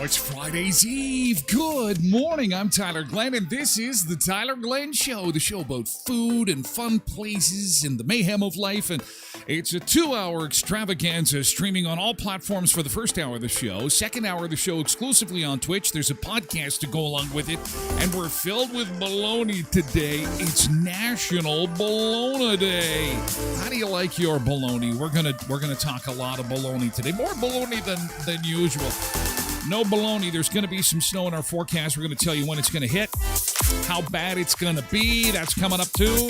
It's Friday's Eve. Good morning. I'm Tyler Glen, and this is the Tyler Glen Show, the show about food and fun places and the mayhem of life. And it's a 2-hour extravaganza streaming on all platforms for the first hour of the show. Second hour of the show exclusively on Twitch. There's a podcast to go along with it, and we're filled with baloney today. It's National Bologna Day. How do you like your baloney? We're gonna talk a lot of baloney today. More baloney than usual. No baloney. There's going to be some snow in our forecast. We're going to tell you when it's going to hit, how bad it's going to be. That's coming up too.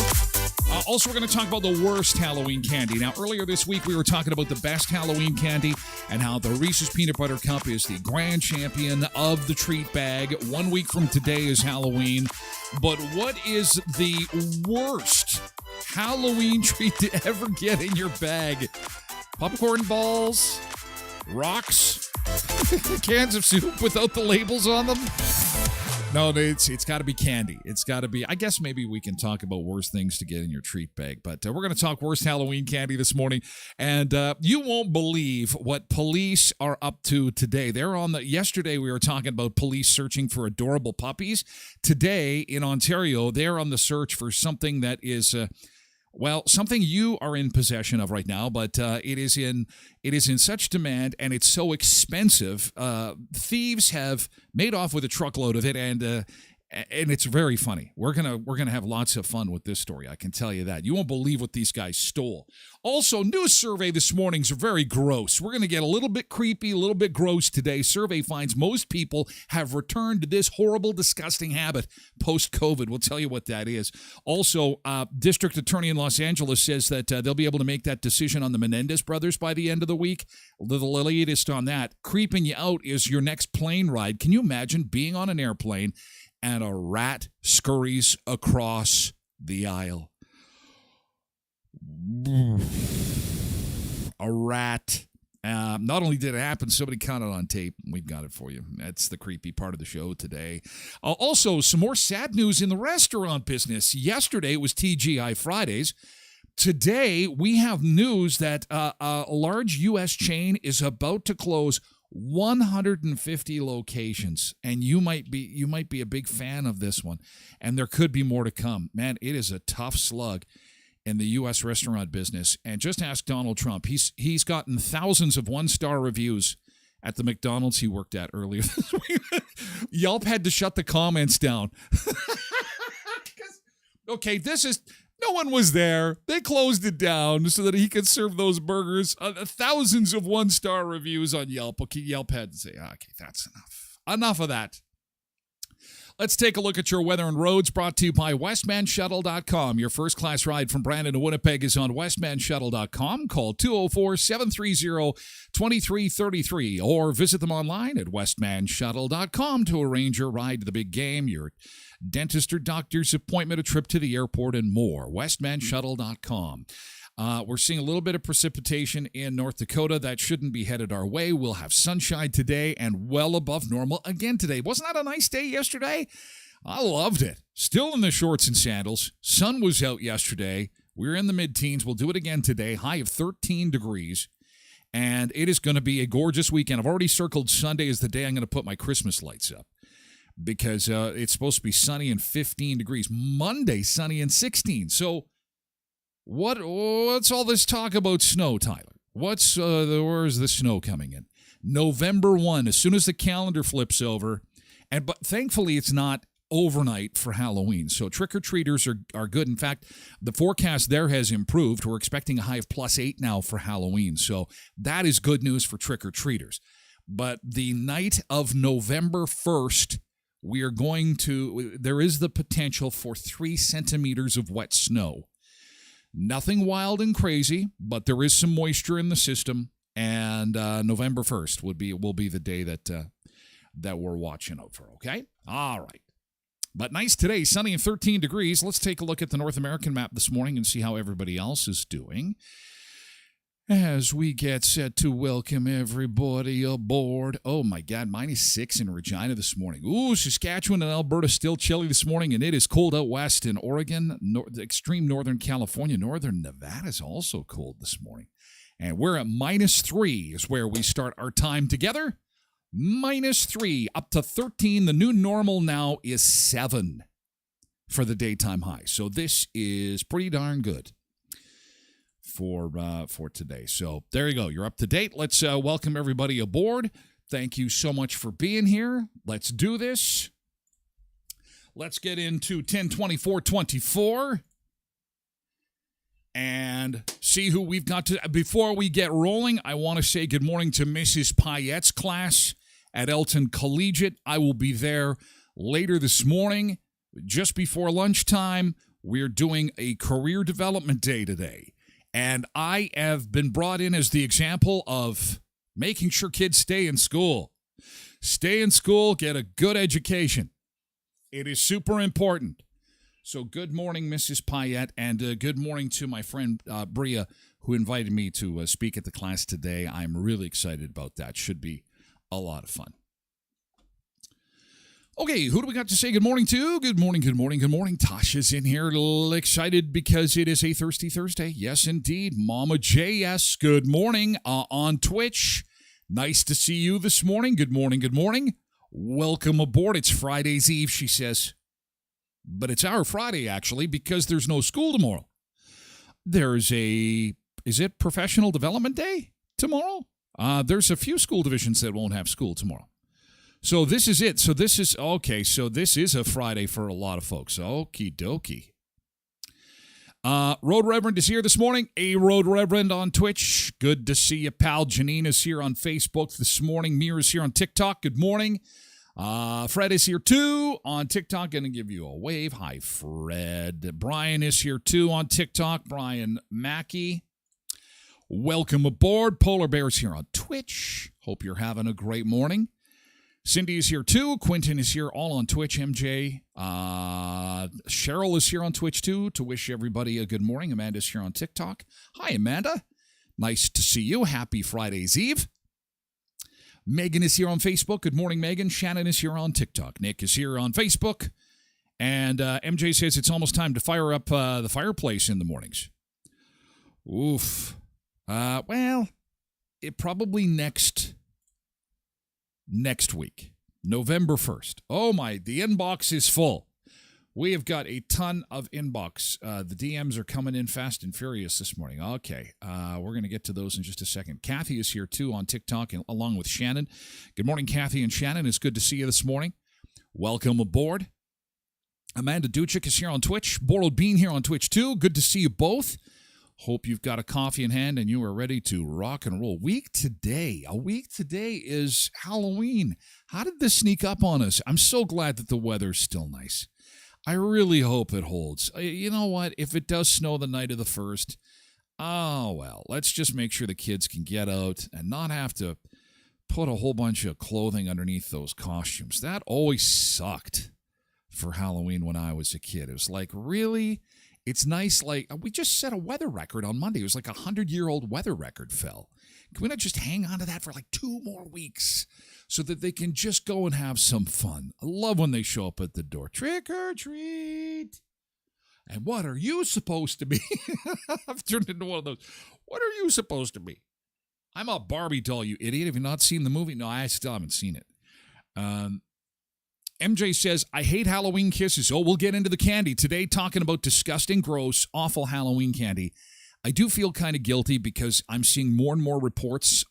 Also, we're going to talk about the worst Halloween candy. Now, earlier this week, we were talking about the best Halloween candy and how the Reese's Peanut Butter Cup is the grand champion of the treat bag. 1 week from today is Halloween. But what is the worst Halloween treat to ever get in your bag? Popcorn balls? Rocks? Cans of soup without the labels on them? No, it's got to be candy. It's got to be. I guess maybe we can talk about worst things to get in your treat bag, but we're going to talk worst Halloween candy this morning, and you won't believe what police are up to today. Yesterday we were talking about police searching for adorable puppies. Today in Ontario, they're on the search for something that is something you are in possession of right now, but it is in such demand and it's so expensive. Thieves have made off with a truckload of it, and it's very funny. We're gonna have lots of fun with this story. I can tell you that. You won't believe what these guys stole. Also, news survey this morning's very gross. We're gonna get a little bit creepy, a little bit gross today. Survey finds most people have returned to this horrible, disgusting habit post-COVID. We'll tell you what that is. Also, District Attorney in Los Angeles says that they'll be able to make that decision on the Menendez brothers by the end of the week. The latest on that. Creeping you out is your next plane ride. Can you imagine being on an airplane and a rat scurries across the aisle? A rat. Not only did it happen, somebody caught it on tape. We've got it for you. That's the creepy part of the show today. Also, some more sad news in the restaurant business. Yesterday was TGI Fridays. Today, we have news that a large U.S. chain is about to close 150 locations, and you might be a big fan of this one, and there could be more to come. Man, it is a tough slug in the U.S. restaurant business, and just ask Donald Trump. He's gotten thousands of one-star reviews at the McDonald's he worked at earlier this week. Yelp had to shut the comments down. Okay, no one was there. They closed it down so that he could serve those burgers. Thousands of one-star reviews on Yelp. Okay, Yelp had to say, okay, that's enough. Enough of that. Let's take a look at your weather and roads, brought to you by westmanshuttle.com. Your first-class ride from Brandon to Winnipeg is on westmanshuttle.com. Call 204-730-2333 or visit them online at westmanshuttle.com to arrange your ride to the big game, your dentist or doctor's appointment, a trip to the airport, and more. westmanshuttle.com. We're seeing a little bit of precipitation in North Dakota. That shouldn't be headed our way. We'll have sunshine today and well above normal again today. Wasn't that a nice day yesterday? I loved it. Still in the shorts and sandals. Sun was out yesterday. We were in the mid-teens. We'll do it again today. High of 13 degrees. And it is going to be a gorgeous weekend. I've already circled Sunday as the day I'm going to put my Christmas lights up, because it's supposed to be sunny and 15 degrees. Monday, sunny and 16. So what's all this talk about snow, Tyler? Where is the snow coming in? November 1, as soon as the calendar flips over. But thankfully, it's not overnight for Halloween. So trick-or-treaters are good. In fact, the forecast there has improved. We're expecting a high of +8 now for Halloween. So that is good news for trick-or-treaters. But the night of November 1st, there is the potential for 3 centimeters of wet snow. Nothing wild and crazy, but there is some moisture in the system, and November 1st will be the day that we're watching out for, okay? All right. But nice today, sunny and 13 degrees. Let's take a look at the North American map this morning and see how everybody else is doing as we get set to welcome everybody aboard. Oh, my God, -6 in Regina this morning. Ooh, Saskatchewan and Alberta still chilly this morning, and it is cold out west in Oregon, extreme northern California. Northern Nevada is also cold this morning. And we're at -3 is where we start our time together. -3 up to 13. The new normal now is 7 for the daytime high. So this is pretty darn good for today. So there you go. You're up to date. Let's welcome everybody aboard. Thank you so much for being here. Let's do this. Let's get into 10-24-24 and see who we've got to. Before we get rolling, I want to say good morning to Mrs. Payette's class at Elton Collegiate. I will be there later this morning, just before lunchtime. We're doing a career development day today. And I have been brought in as the example of making sure kids stay in school. Stay in school, get a good education. It is super important. So good morning, Mrs. Payette, and good morning to my friend Bria, who invited me to speak at the class today. I'm really excited about that. Should be a lot of fun. Okay, who do we got to say good morning to? Good morning, good morning, good morning. Tasha's in here, a little excited because it is a Thirsty Thursday. Yes, indeed. Mama JS, good morning on Twitch. Nice to see you this morning. Good morning, good morning. Welcome aboard. It's Friday's Eve, she says. But it's our Friday, actually, because there's no school tomorrow. Is it Professional Development Day tomorrow? There's a few school divisions that won't have school tomorrow. So this is it. So this is a Friday for a lot of folks. Okie dokie. Road Reverend is here this morning. A Road Reverend on Twitch. Good to see you, pal. Janine is here on Facebook this morning. Mir is here on TikTok. Good morning. Fred is here too on TikTok. Going to give you a wave. Hi, Fred. Brian is here too on TikTok. Brian Mackey. Welcome aboard. Polar Bear is here on Twitch. Hope you're having a great morning. Cindy is here too. Quentin is here, all on Twitch. MJ. Cheryl is here on Twitch too to wish everybody a good morning. Amanda's here on TikTok. Hi, Amanda. Nice to see you. Happy Friday's Eve. Megan is here on Facebook. Good morning, Megan. Shannon is here on TikTok. Nick is here on Facebook. And MJ says it's almost time to fire up the fireplace in the mornings. Oof. Well, it probably next week, November 1st. Oh my, the inbox is full We have got a ton of inbox. The DMs are coming in fast and furious this morning. Okay, we're going to get to those in just a second. Kathy is here, too, on TikTok, and along with Shannon. Good morning, Kathy and Shannon. It's good to see you this morning. Welcome aboard. Amanda Duchik is here on Twitch. Borrowed Bean here on Twitch, too. Good to see you both. Hope you've got a coffee in hand and you are ready to rock and roll. A week today is Halloween. How did this sneak up on us? I'm so glad that the weather's still nice. I really hope it holds. You know what? If it does snow the night of the 1st, oh, well, let's just make sure the kids can get out and not have to put a whole bunch of clothing underneath those costumes. That always sucked for Halloween when I was a kid. It was like, really? It's nice, like, we just set a weather record on Monday. It was like a 100-year-old weather record fell. Can we not just hang on to that for like 2 more weeks so that they can just go and have some fun? I love when they show up at the door. Trick or treat. And what are you supposed to be? I've turned into one of those. What are you supposed to be? I'm a Barbie doll, you idiot. Have you not seen the movie? No, I still haven't seen it. MJ says, I hate Halloween kisses. Oh, we'll get into the candy. Today, talking about disgusting, gross, awful Halloween candy. I do feel kind of guilty because I'm seeing more and more reports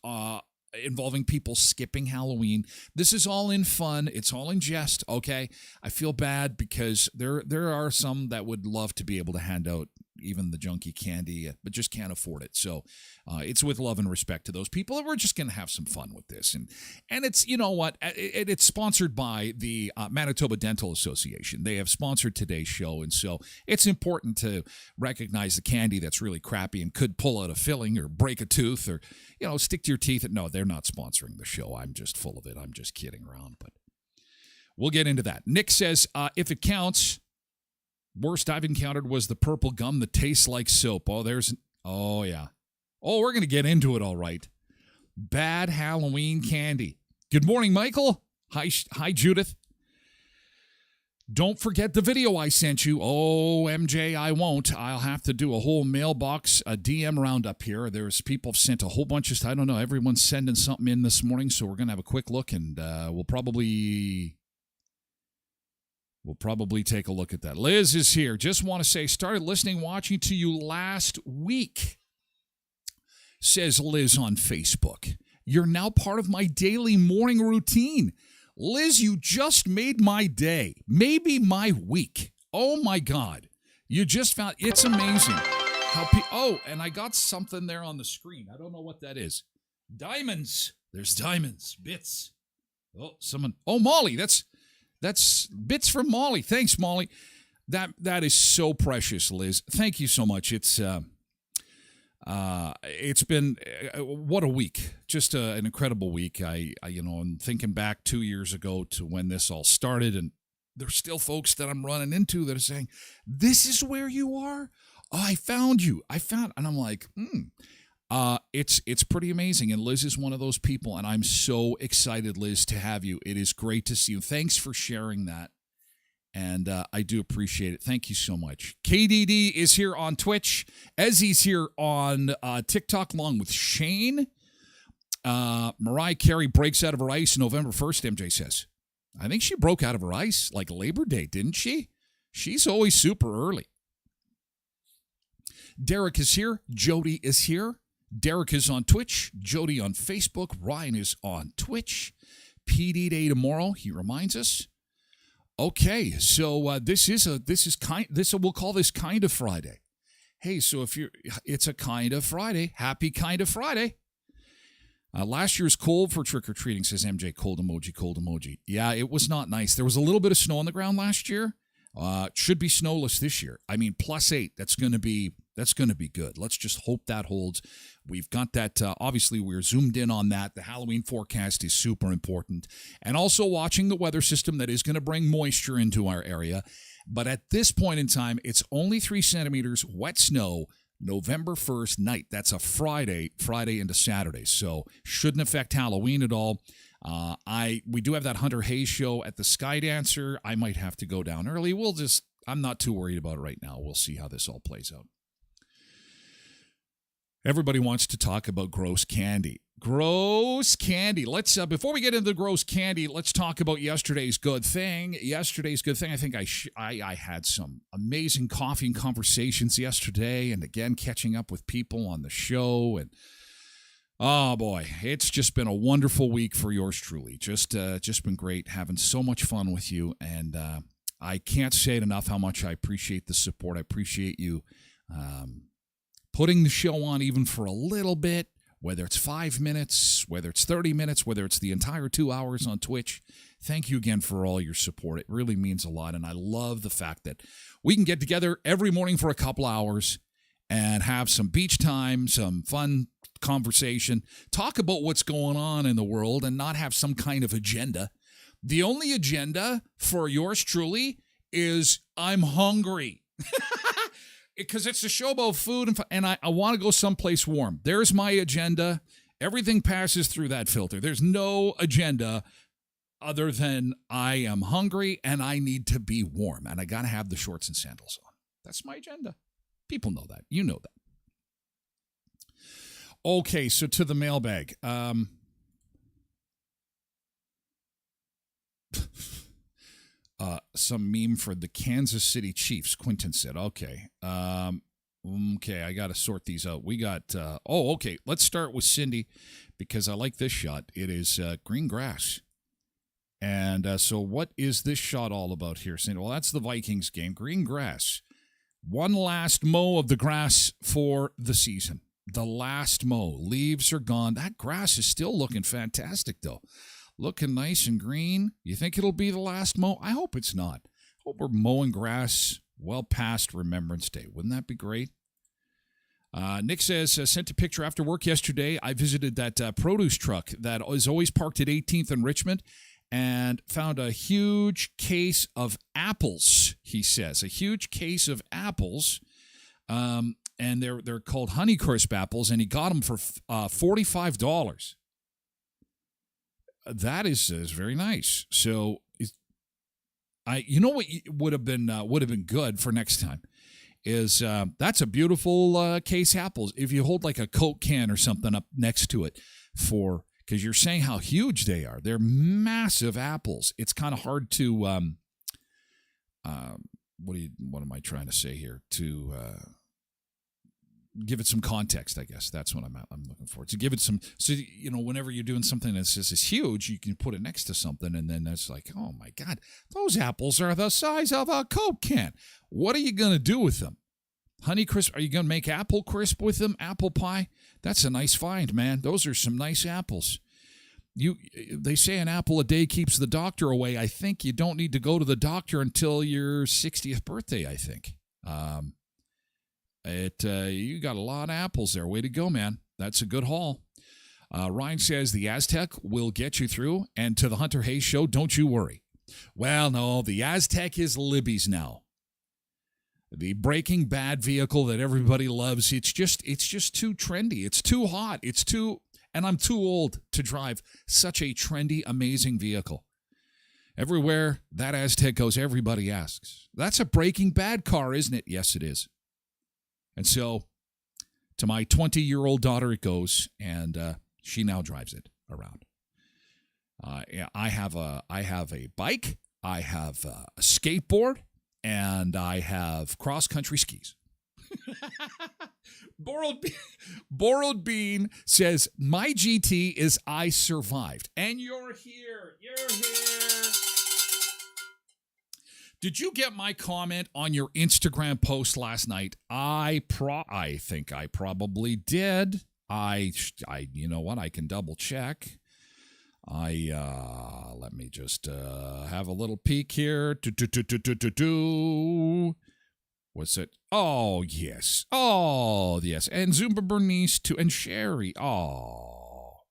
involving people skipping Halloween. This is all in fun. It's all in jest, okay? I feel bad because there are some that would love to be able to hand out even the junky candy, but just can't afford it. So it's with love and respect to those people. We're just going to have some fun with this. And it's, you know what, it's sponsored by the Manitoba Dental Association. They have sponsored today's show. And so it's important to recognize the candy that's really crappy and could pull out a filling or break a tooth or, you know, stick to your teeth. No, they're not sponsoring the show. I'm just full of it. I'm just kidding around, but we'll get into that. Nick says, if it counts, worst I've encountered was the purple gum that tastes like soap. Oh, yeah. Oh, we're going to get into it all right. Bad Halloween candy. Good morning, Michael. Hi, Judith. Don't forget the video I sent you. Oh, MJ, I won't. I'll have to do a whole mailbox, a DM roundup here. There's people have sent a whole bunch of, I don't know, everyone's sending something in this morning, so we're going to have a quick look, and we'll probably take a look at that. Liz is here. Just want to say, started listening, watching to you last week, says Liz on Facebook. You're now part of my daily morning routine. Liz, you just made my day, maybe my week. Oh, my God. You just found, it's amazing how and I got something there on the screen. I don't know what that is. Diamonds. There's diamonds. Bits. Molly, that's bits from Molly. Thanks, Molly. That is so precious, Liz. Thank you so much. It's been what a week. Just an incredible week. I'm thinking back 2 years ago to when this all started, and there's still folks that I'm running into that are saying, "This is where you are. Oh, I found you. And I'm like, It's pretty amazing, and Liz is one of those people, and I'm so excited, Liz, to have you. It is great to see you. Thanks for sharing that, and I do appreciate it. Thank you so much. KDD is here on Twitch. Ezzy's here on TikTok along with Shane. Mariah Carey breaks out of her ice November 1st, MJ says. I think she broke out of her ice like Labor Day, didn't she? She's always super early. Derek is here. Jody is here. Derek is on Twitch. Jody on Facebook. Ryan is on Twitch. PD Day tomorrow, he reminds us. Okay, so we'll call this Kind of Friday. Hey, so it's a Kind of Friday. Happy Kind of Friday. Last year's cold for trick-or-treating, says MJ. Cold emoji, cold emoji. Yeah, it was not nice. There was a little bit of snow on the ground last year. Should be snowless this year. I mean, +8. That's going to be good. Let's just hope that holds. We've got that. Obviously, we're zoomed in on that. The Halloween forecast is super important. And also watching the weather system that is going to bring moisture into our area. But at this point in time, it's only 3 centimeters wet snow November 1st night. That's a Friday into Saturday. So shouldn't affect Halloween at all. We do have that Hunter Hayes show at the Sky Dancer. I might have to go down early. I'm not too worried about it right now. We'll see how this all plays out. Everybody wants to talk about gross candy. Gross candy. Let's before we get into the gross candy, let's talk about yesterday's good thing. Yesterday's good thing. I think I had some amazing coffee and conversations yesterday, and again catching up with people on the show. And oh boy, it's just been a wonderful week for yours truly. Just been great, having so much fun with you, and I can't say it enough how much I appreciate the support. I appreciate you putting the show on even for a little bit. Whether it's 5 minutes, whether it's 30 minutes, whether it's the entire 2 hours on Twitch, thank you again for all your support. It really means a lot, and I love the fact that we can get together every morning for a couple hours and have some beach time, some fun conversation, talk about what's going on in the world, and not have some kind of agenda. The only agenda for yours truly is I'm hungry. Because it's a show about food, and I want to go someplace warm. There's my agenda. Everything passes through that filter. There's no agenda other than I am hungry and I need to be warm, and I got to have the shorts and sandals on. That's my agenda. People know that. You know that. Okay, so to the mailbag. Some meme for the Kansas City Chiefs, Quentin said. Okay. Okay, I got to sort these out. We got, okay. Let's start with Cindy because I like this shot. It is green grass. And so what is this shot all about here, Cindy? Well, that's the Vikings game. Green grass. One last mow of the grass for the season. The last mow. Leaves are gone. That grass is still looking fantastic, though. Looking nice and green. You think it'll be the last mow? I hope it's not. Hope we're mowing grass well past Remembrance Day. Wouldn't that be great? Nick says, sent a picture after work yesterday. I visited that produce truck that is always parked at 18th and Richmond and found a huge case of apples, he says. A huge case of apples. And they're called Honeycrisp apples, and he got them for $45. That is very nice. So, you know what would have been good for next time is that's a beautiful case apples. If you hold like a Coke can or something up next to it, because you're saying how huge they are. They're massive apples. It's kind of hard to what am I trying to say here to give it some context, I guess. That's what I'm looking for. To give it some, so, whenever you're doing something that's just as huge, you can put it next to something, and then that's like, oh my God, those apples are the size of a Coke can. What are you going to do with them? Honeycrisp, are you going to make apple crisp with them? Apple pie? That's a nice find, man. Those are some nice apples. They say an apple a day keeps the doctor away. I think you don't need to go to the doctor until your 60th birthday, I think. You got a lot of apples there. Way to go, man. That's a good haul. Ryan says the Aztec will get you through, and to the Hunter Hayes show, don't you worry. Well, no, the Aztec is Libby's now. The Breaking Bad vehicle that everybody loves. It's just too trendy. It's too hot. And I'm too old to drive such a trendy, amazing vehicle. Everywhere that Aztec goes, everybody asks, that's a Breaking Bad car, isn't it? Yes, it is. And so, to my 20-year-old daughter, it goes, and she now drives it around. I have a bike, I have a skateboard, and I have cross-country skis. Borrowed Bean says, my GT is I survived. And you're here. You're here. Did you get my comment on your Instagram post last night? I think I probably did. You know what? I can double check. Let me just have a little peek here. What's it? Oh, yes. Oh, yes. And Zumba Bernice too. And Sherry. Oh,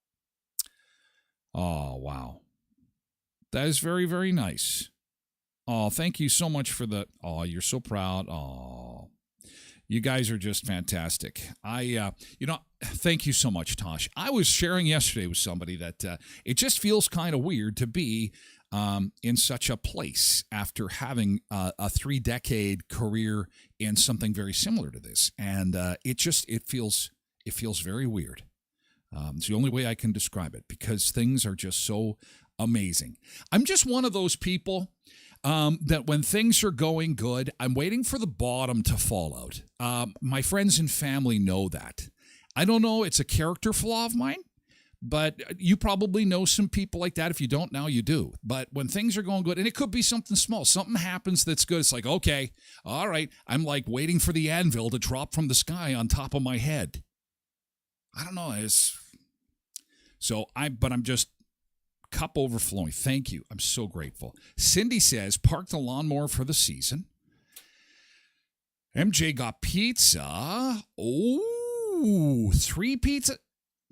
wow. That is very, very nice. Oh, thank you so much for the. Oh, you're so proud. Oh, you guys are just fantastic. Thank you so much, Tosh. I was sharing yesterday with somebody that it just feels kind of weird to be in such a place after having a 3-decade career in something very similar to this, and it feels very weird. It's the only way I can describe it because things are just so amazing. I'm just one of those people that when things are going good, I'm waiting for the bottom to fall out. My friends and family know that. I don't know, it's a character flaw of mine, but you probably know some people like that. If you don't now, you do. But when things are going good, and it could be something small, something happens that's good. It's like, okay, all right. I'm like waiting for the anvil to drop from the sky on top of my head. I don't know. But I'm just cup overflowing. Thank you. I'm so grateful. Cindy says, park the lawnmower for the season. MJ got pizza. Oh, 3 pizza.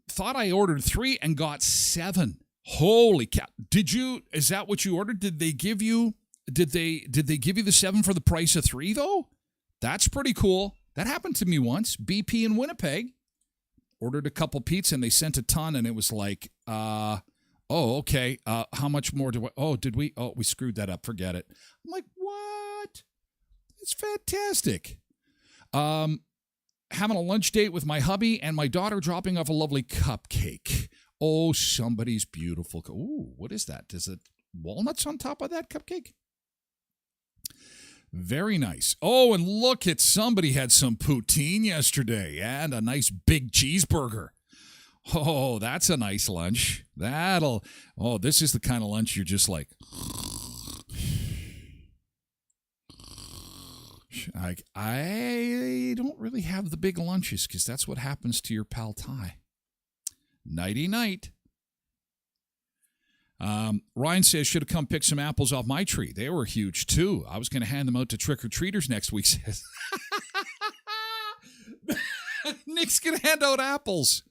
Thought I ordered 3 and got 7. Holy cow. Is that what you ordered? Did they give you the 7 for the price of 3 though? That's pretty cool. That happened to me once. BP in Winnipeg. Ordered a couple pizza and they sent a ton and it was like, okay. How much more we screwed that up. Forget it. I'm like, what? It's fantastic. Having a lunch date with my hubby and my daughter dropping off a lovely cupcake. Oh, somebody's beautiful. Ooh, what is that? Is it walnuts on top of that cupcake? Very nice. Oh, and look at somebody had some poutine yesterday and a nice big cheeseburger. Oh, that's a nice lunch. This is the kind of lunch you're just like, I don't really have the big lunches because that's what happens to your pal Ty. Nighty-night. Ryan says, should have come pick some apples off my tree. They were huge, too. I was going to hand them out to trick-or-treaters next week, says. Nick's going to hand out apples.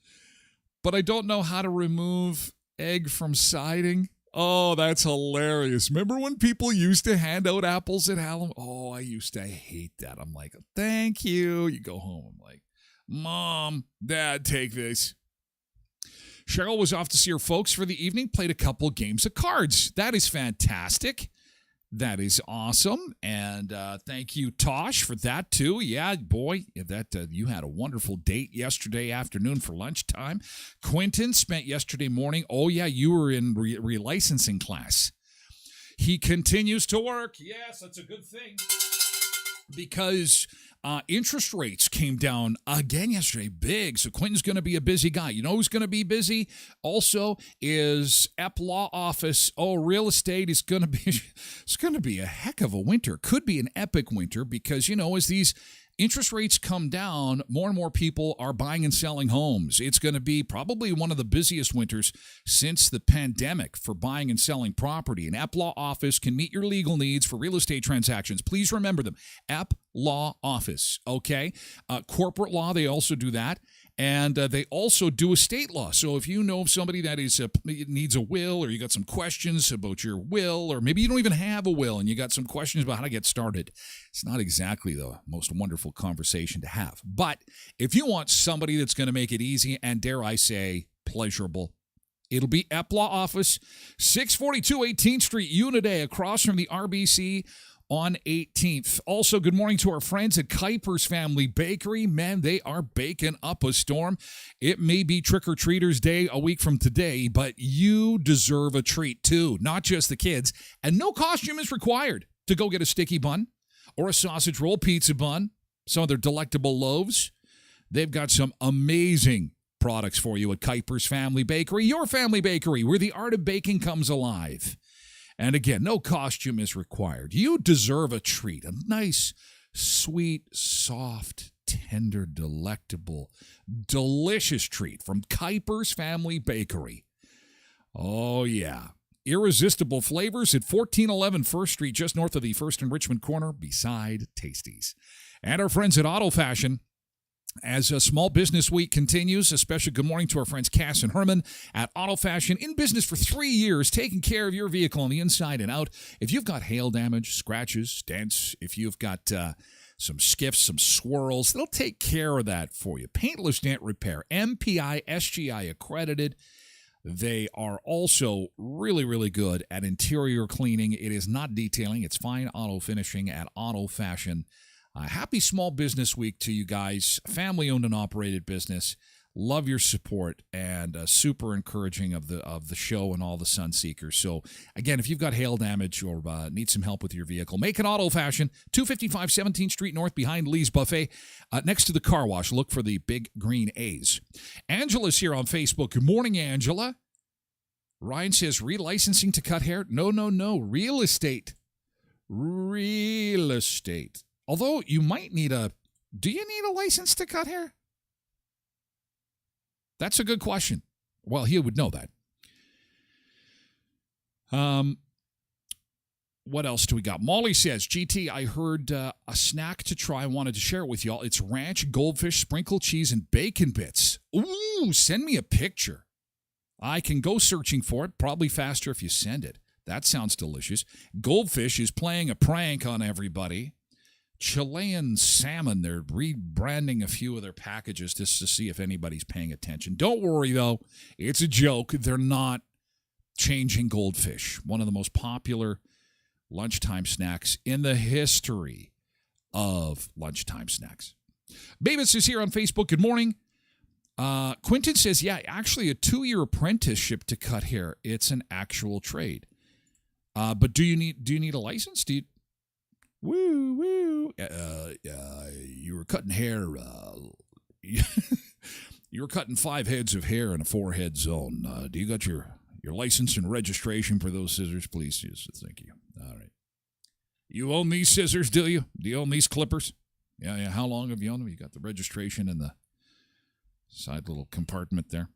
But I don't know how to remove egg from siding. Oh, that's hilarious. Remember when people used to hand out apples at Halloween? Oh, I used to hate that. I'm like, thank you. You go home. I'm like, Mom, Dad, take this. Cheryl was off to see her folks for the evening, played a couple games of cards. That is fantastic. That is awesome. And thank you, Tosh, for that, too. Yeah, boy, you had a wonderful date yesterday afternoon for lunchtime. Quentin spent yesterday morning. Oh, yeah, you were in relicensing class. He continues to work. Yes, that's a good thing. Because interest rates came down again yesterday, big. So Quentin's going to be a busy guy. You know who's going to be busy? Also is Ep Law Office. Oh, real estate is going to be, it's going to be a heck of a winter. Could be an epic winter because, as these interest rates come down, more and more people are buying and selling homes. It's going to be probably one of the busiest winters since the pandemic for buying and selling property. An Ep Law Office can meet your legal needs for real estate transactions. Please remember them. Ep Law Office, okay? Corporate law, they also do that. And they also do estate law. So if you know of somebody that needs a will, or you got some questions about your will, or maybe you don't even have a will and you got some questions about how to get started, it's not exactly the most wonderful conversation to have. But if you want somebody that's going to make it easy and, dare I say, pleasurable, it'll be Ep Law Office, 642 18th Street, Unit A, across from the RBC on 18th. Also, good morning to our friends at Kuiper's Family Bakery. Man, they are baking up a storm. It may be Trick-or-Treaters Day a week from today, but you deserve a treat too, not just the kids. And no costume is required to go get a sticky bun or a sausage roll pizza bun, some of their delectable loaves. They've got some amazing products for you at Kuiper's Family Bakery, your family bakery, where the art of baking comes alive. And again, no costume is required. You deserve a treat, a nice, sweet, soft, tender, delectable, delicious treat from Kuiper's Family Bakery. Oh, yeah. Irresistible flavors at 1411 First Street, just north of the First and Richmond corner, beside Tasties. And our friends at Auto Fashion. As a Small Business Week continues, a special good morning to our friends Cass and Herman at Auto Fashion, in business for 3 years, taking care of your vehicle on the inside and out. If you've got hail damage, scratches, dents, if you've got some skiffs, some swirls, they'll take care of that for you. Paintless Dent Repair, MPI, SGI accredited. They are also really, really good at interior cleaning. It is not detailing. It's fine auto finishing at Auto Fashion. Happy Small Business Week to you guys. Family-owned and operated business. Love your support and super encouraging of the show and all the sun seekers. So again, if you've got hail damage or need some help with your vehicle, make an auto fashion. 255 17th Street North behind Lee's Buffet, next to the car wash. Look for the big green A's. Angela's here on Facebook. Good morning, Angela. Ryan says relicensing to cut hair. No. Real estate. Real estate. Although you might need do you need a license to cut hair? That's a good question. Well, he would know that. What else do we got? Molly says, GT, I heard a snack to try. I wanted to share it with y'all. It's ranch, goldfish, sprinkled cheese, and bacon bits. Ooh, send me a picture. I can go searching for it. Probably faster if you send it. That sounds delicious. Goldfish is playing a prank on everybody. Chilean salmon, they're rebranding a few of their packages just to see if anybody's paying attention. Don't worry, though. It's a joke. They're not changing goldfish. One of the most popular lunchtime snacks in the history of lunchtime snacks. Bavis is here on Facebook. Good morning. Quentin says, yeah, actually a 2-year apprenticeship to cut hair. It's an actual trade. But do you need a license? You were cutting hair. You were cutting 5 heads of hair in a 4-head zone. Do you got your license and registration for those scissors, please? Yes, thank you. All right. You own these scissors, do you? Do you own these clippers? Yeah. How long have you owned them? You got the registration in the side little compartment there.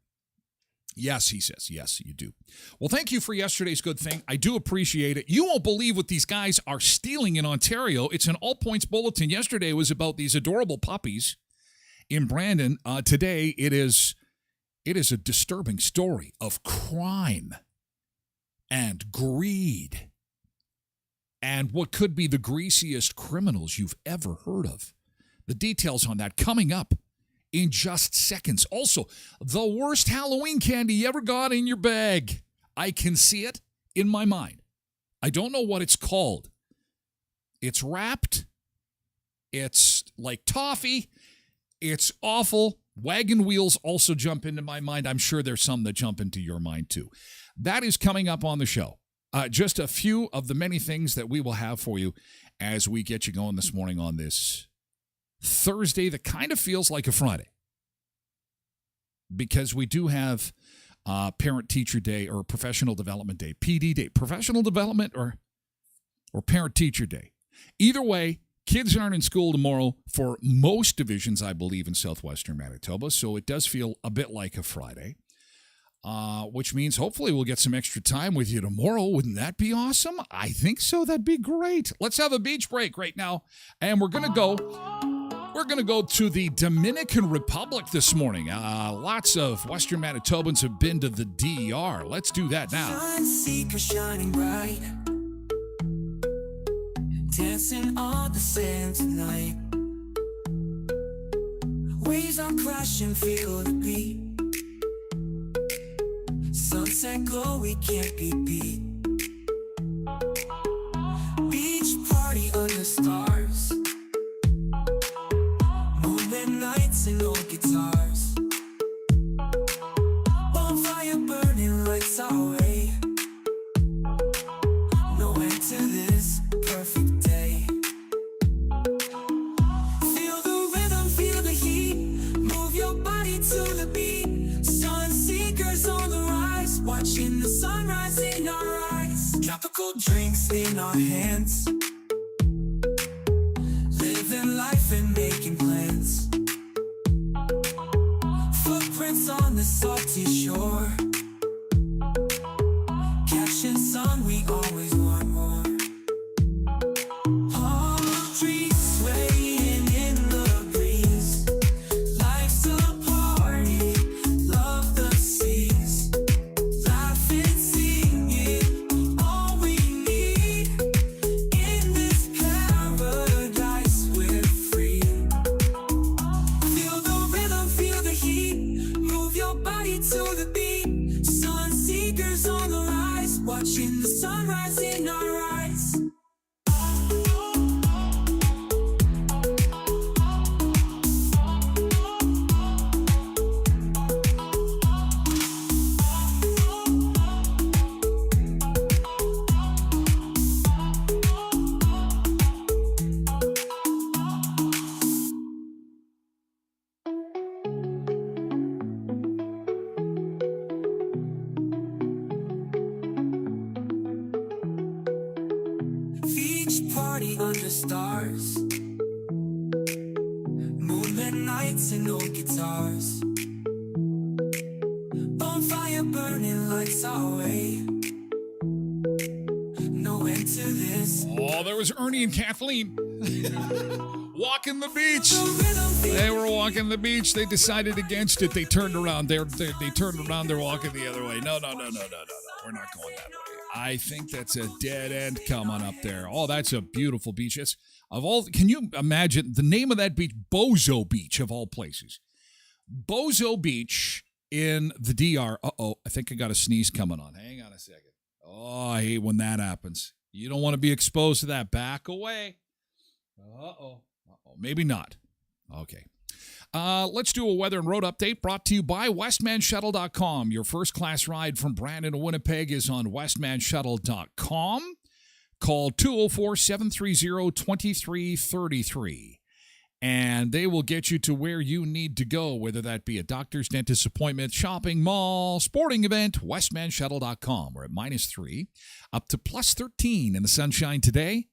Yes, he says. Yes, you do. Well, thank you for yesterday's good thing. I do appreciate it. You won't believe what these guys are stealing in Ontario. It's an all points bulletin. Yesterday was about these adorable puppies in Brandon. Today, it is a disturbing story of crime and greed and what could be the greasiest criminals you've ever heard of. The details on that coming up in just seconds. Also, the worst Halloween candy you ever got in your bag. I can see it in my mind. I don't know what it's called. It's wrapped. It's like toffee. It's awful. Wagon wheels also jump into my mind. I'm sure there's some that jump into your mind too. That is coming up on the show. Just a few of the many things that we will have for you as we get you going this morning on this Thursday that kind of feels like a Friday, because we do have Parent-Teacher Day or Professional Development Day, PD Day, Professional Development or Parent-Teacher Day. Either way, kids aren't in school tomorrow for most divisions, I believe, in southwestern Manitoba, so it does feel a bit like a Friday, which means hopefully we'll get some extra time with you tomorrow. Wouldn't that be awesome? I think so. That'd be great. Let's have a beach break right now, and we're going to go to the Dominican Republic this morning. Lots of Western Manitobans have been to the DER. Let's do that now. Sunseeker shining bright, dancing on the sand tonight. Waves are crashing, feel the beat. Sunset glow, we can't be beat. Beach party under stars, moonlit nights and old guitars. Bonfire burning lights our way. No end to this perfect day. Feel the rhythm, feel the heat. Move your body to the beat. Sun seekers on the rise, watching the sunrise in our eyes. Tropical drinks in our hands, living life and making plans. Footprints on the salty shore, catching sun, we always want more. Palm trees swaying in the breeze. Life's a party, love the seas. Laughing, singing, all we need. In this paradise we're free. Feel the rhythm, feel the heat. Move your body to the beat. Sun seekers on the rise, watching the sunrise in our eyes. beach party under stars. Moonlit nights and old guitars. Bonfire burning lights our way. No end to this. Oh, there was Ernie and Kathleen walking the beach. They were walking the beach. They decided against it. They turned around. They turned around. They're walking the other way. No. We're not going that way. I think that's a dead end coming up there. Oh, that's a beautiful beach. It's, can you imagine the name of that beach? Bozo Beach, of all places. Bozo Beach in the DR. Uh-oh, I think I got a sneeze coming on. Hang on a second. Oh, I hate when that happens. You don't want to be exposed to that. Back away. Uh-oh. Maybe not. Okay. Let's do a weather and road update brought to you by westmanshuttle.com. Your first class ride from Brandon to Winnipeg is on westmanshuttle.com. Call 204-730-2333. And they will get you to where you need to go, whether that be a doctor's, dentist appointment, shopping, mall, sporting event, westmanshuttle.com. We're at -3, up to +13 in the sunshine today.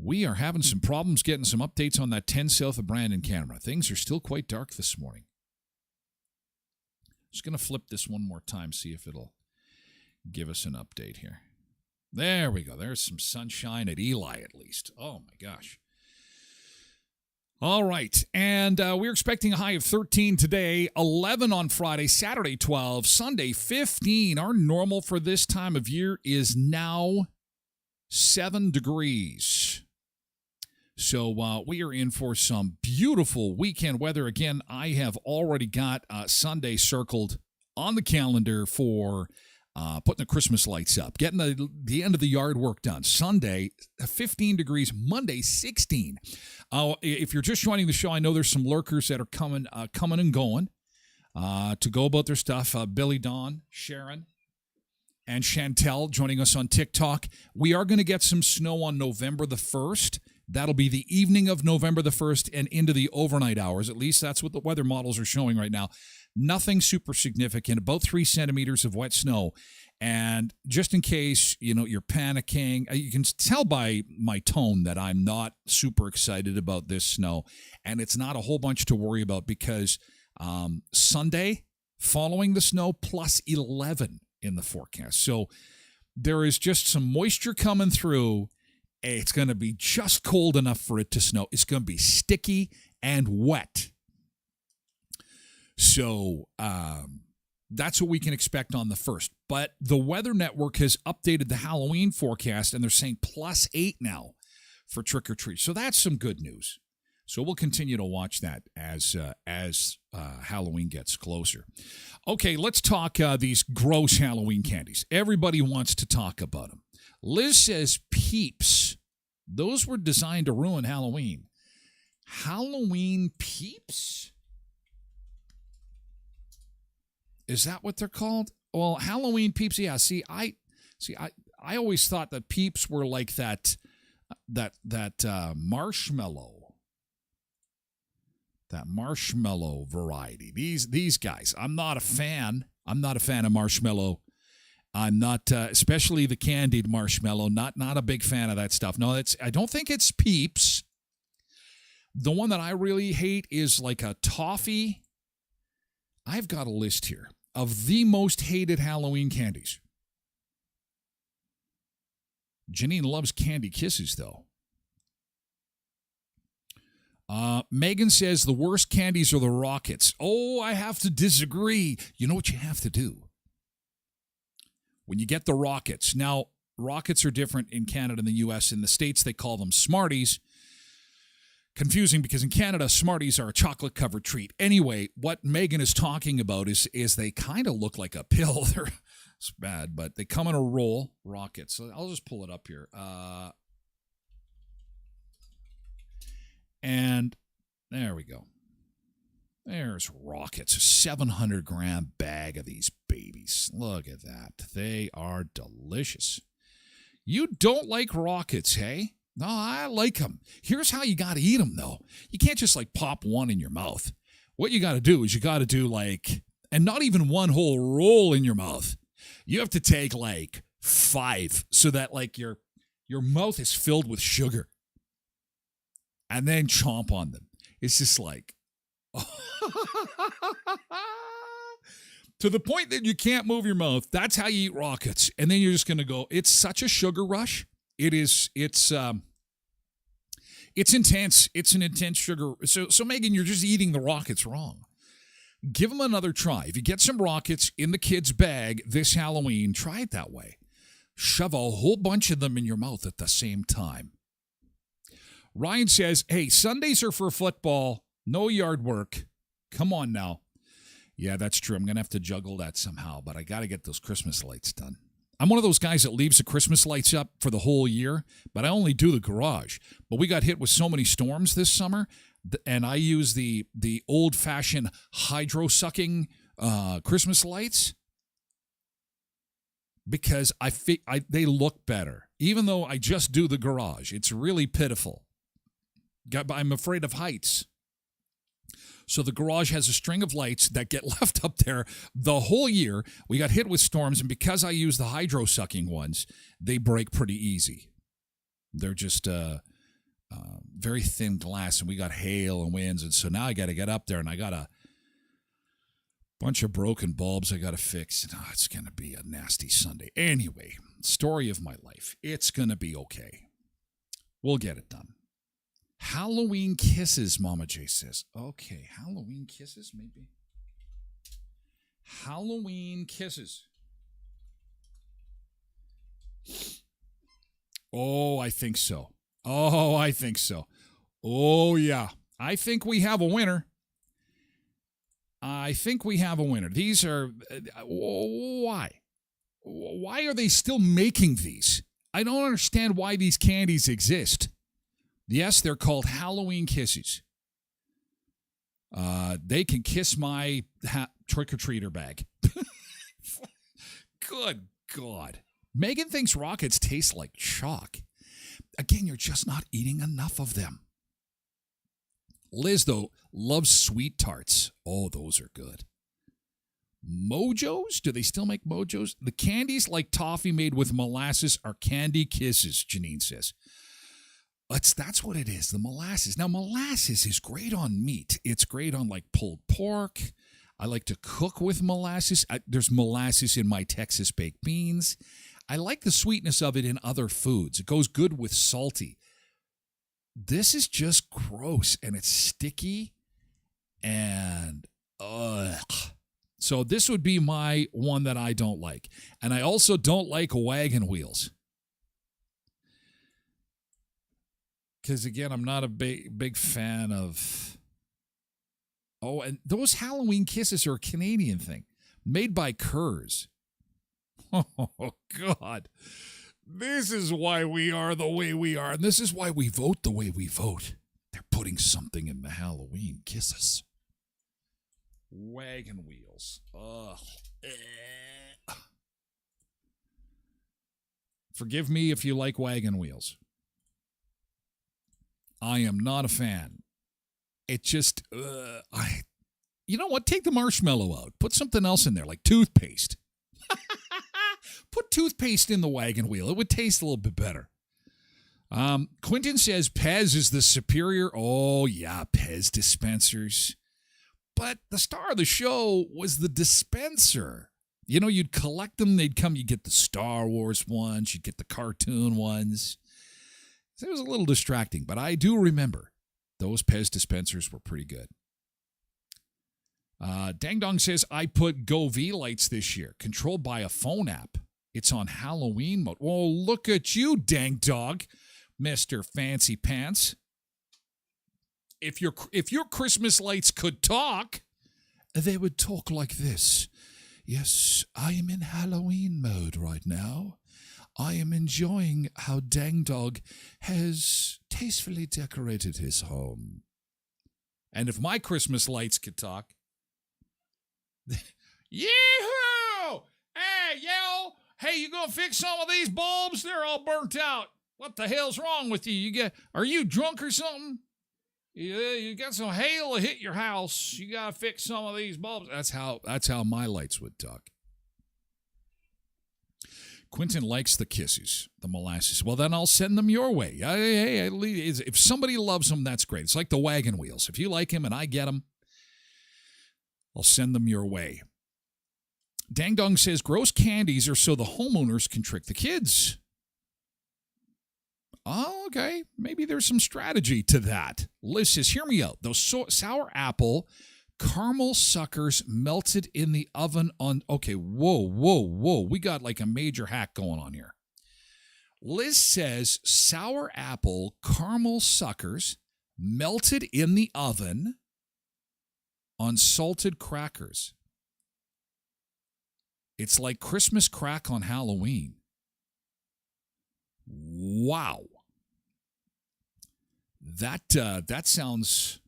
We are having some problems getting some updates on that 10 south of Brandon camera. Things are still quite dark this morning. Just going to flip this one more time, see if it'll give us an update here. There we go. There's some sunshine at Eli, at least. Oh, my gosh. All right, and we're expecting a high of 13 today, 11 on Friday, Saturday 12, Sunday 15. Our normal for this time of year is now 7 degrees. So we are in for some beautiful weekend weather. Again, I have already got Sunday circled on the calendar for putting the Christmas lights up, getting the end of the yard work done. Sunday, 15 degrees. Monday, 16. If you're just joining the show, I know there's some lurkers that are coming and going to go about their stuff. Billy, Dawn, Sharon, and Chantel joining us on TikTok. We are going to get some snow on November the 1st. That'll be the evening of November the 1st and into the overnight hours. At least that's what the weather models are showing right now. Nothing super significant, about 3 centimeters of wet snow. And just in case, you're panicking, you can tell by my tone that I'm not super excited about this snow. And it's not a whole bunch to worry about because Sunday, following the snow, +11 in the forecast. So there is just some moisture coming through. It's going to be just cold enough for it to snow. It's going to be sticky and wet. So that's what we can expect on the 1st. But the Weather Network has updated the Halloween forecast, and they're saying +8 now for trick-or-treat. So that's some good news. So we'll continue to watch that as Halloween gets closer. Okay, let's talk these gross Halloween candies. Everybody wants to talk about them. Liz says Peeps. Those were designed to ruin Halloween. Halloween Peeps? Is that what they're called? Well, Halloween Peeps, yeah. I always thought that Peeps were like that marshmallow. That marshmallow variety. These guys. I'm not a fan. I'm not a fan of marshmallow. I'm not, especially the candied marshmallow. Not a big fan of that stuff. No, I don't think it's Peeps. The one that I really hate is like a toffee. I've got a list here of the most hated Halloween candies. Janine loves Candy Kisses, though. Megan says the worst candies are the Rockets. Oh, I have to disagree. You know what you have to do? When you get the Rockets. Now, Rockets are different in Canada and the U.S. In the States, they call them Smarties. Confusing because in Canada, Smarties are a chocolate-covered treat. Anyway, what Megan is talking about is they kind of look like a pill. It's bad, but they come in a roll, Rockets. So I'll just pull it up here. And there we go. There's Rockets, a 700-gram bag of these babies. Look at that. They are delicious. You don't like Rockets, hey? No, I like them. Here's how you got to eat them, though. You can't just, pop one in your mouth. What you got to do is you got to do, and not even one whole roll in your mouth. You have to take, 5 so that, your Your mouth is filled with sugar. And then chomp on them. It's just like, to the point that you can't move your mouth. That's how you eat rockets. And then you're just going to go, it's such a sugar rush. It's intense. It's an intense sugar. So Megan, you're just eating the rockets wrong. Give them another try. If you get some rockets in the kid's bag this Halloween, try it that way. Shove a whole bunch of them in your mouth at the same time. Ryan says, hey, Sundays are for football, no yard work. Come on now. Yeah, that's true. I'm going to have to juggle that somehow, but I got to get those Christmas lights done. I'm one of those guys that leaves the Christmas lights up for the whole year, but I only do the garage. But we got hit with so many storms this summer, and I use the old-fashioned hydro-sucking Christmas lights because they look better. Even though I just do the garage, it's really pitiful. I'm afraid of heights. So the garage has a string of lights that get left up there the whole year. We got hit with storms, and because I use the hydro-sucking ones, they break pretty easy. They're just very thin glass, and we got hail and winds, and so now I got to get up there, and I got a bunch of broken bulbs I got to fix. And, it's going to be a nasty Sunday. Anyway, story of my life. It's going to be okay. We'll get it done. Halloween kisses, Mama J says. Okay, Halloween kisses, maybe. Halloween kisses. Oh, I think so. Oh, yeah. I think we have a winner. These are... why? Why are they still making these? I don't understand why these candies exist. Yes, they're called Halloween kisses. They can kiss my trick-or-treater bag. Good God. Megan thinks rockets taste like chalk. Again, you're just not eating enough of them. Liz, though, loves sweet tarts. Oh, those are good. Mojos? Do they still make Mojos? The candies like toffee made with molasses are candy kisses, Janine says. That's what it is, the molasses. Now, molasses is great on meat. It's great on, like, pulled pork. I like to cook with molasses. There's molasses in my Texas baked beans. I like the sweetness of it in other foods. It goes good with salty. This is just gross, and it's sticky, and ugh. So this would be my one that I don't like. And I also don't like wagon wheels. Because, again, I'm not a big fan of... Oh, and those Halloween kisses are a Canadian thing. Made by Kurz. Oh, God. This is why we are the way we are. And this is why we vote the way we vote. They're putting something in the Halloween kisses. Wagon wheels. Ugh. Forgive me if you like wagon wheels. I am not a fan. It just, you know what? Take the marshmallow out. Put something else in there, like toothpaste. Put toothpaste in the wagon wheel. It would taste a little bit better. Quentin says Pez is the superior. Oh, yeah, Pez dispensers. But the star of the show was the dispenser. You know, you'd collect them. They'd come. You'd get the Star Wars ones. You'd get the cartoon ones. It was a little distracting, but I do remember those Pez dispensers were pretty good. Dang Dong says, I put Go V lights this year, controlled by a phone app. It's on Halloween mode. Well, look at you, Dang Dog, Mr. Fancy Pants. If your Christmas lights could talk, they would talk like this. Yes, I am in Halloween mode right now. I am enjoying how Dang Dog has tastefully decorated his home. And if my Christmas lights could talk... Yee-hoo! Hey, yo! Hey, you gonna fix some of these bulbs? They're all burnt out. What the hell's wrong with you? Are you drunk or something? Yeah, you got some hail to hit your house. You gotta fix some of these bulbs. That's how my lights would talk. Quentin likes the kisses, the molasses. Well, then I'll send them your way. Hey, if somebody loves them, that's great. It's like the wagon wheels. If you like him and I get them, I'll send them your way. Dang Dong says gross candies are so the homeowners can trick the kids. Oh, okay. Maybe there's some strategy to that. Liz says, hear me out. Those sour apple caramel suckers melted in the oven on... Okay, whoa. We got like a major hack going on here. Liz says sour apple caramel suckers melted in the oven on salted crackers. It's like Christmas crack on Halloween. Wow. That sounds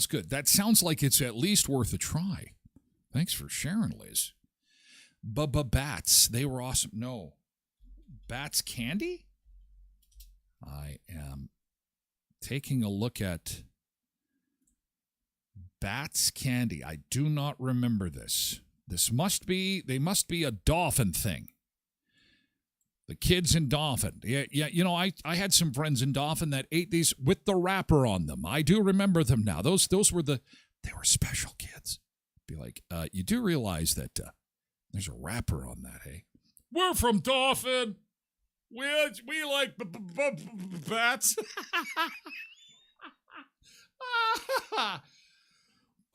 good. That sounds like it's at least worth a try. Thanks for sharing, Liz. Bats, they were awesome. No. Bats candy? I am taking a look at Bats candy. I do not remember this. They must be a Dauphin thing. The kids in Dauphin. Yeah, you know, I had some friends in Dauphin that ate these with the wrapper on them. I do remember them now. Those were they were special kids. Be like, you do realize that there's a wrapper on that, hey? We're from Dauphin. We like bats.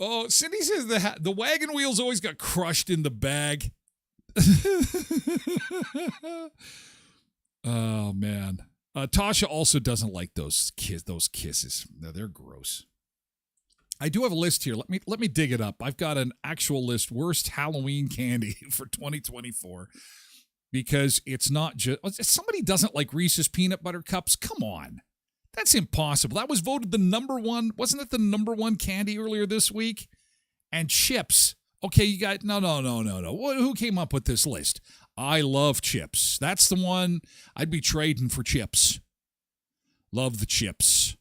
Oh, Cindy says the wagon wheels always got crushed in the bag. Oh man, Tasha also doesn't like those kisses. No, they're gross. I do have a list here. Let me dig it up. I've got an actual list. Worst Halloween candy for 2024 because it's not just somebody doesn't like Reese's peanut butter cups. Come on, that's impossible. That was voted the number one. Wasn't it the number one candy earlier this week? And chips. Okay, you got no. Who came up with this list? I love chips. That's the one I'd be trading for chips. Love the chips.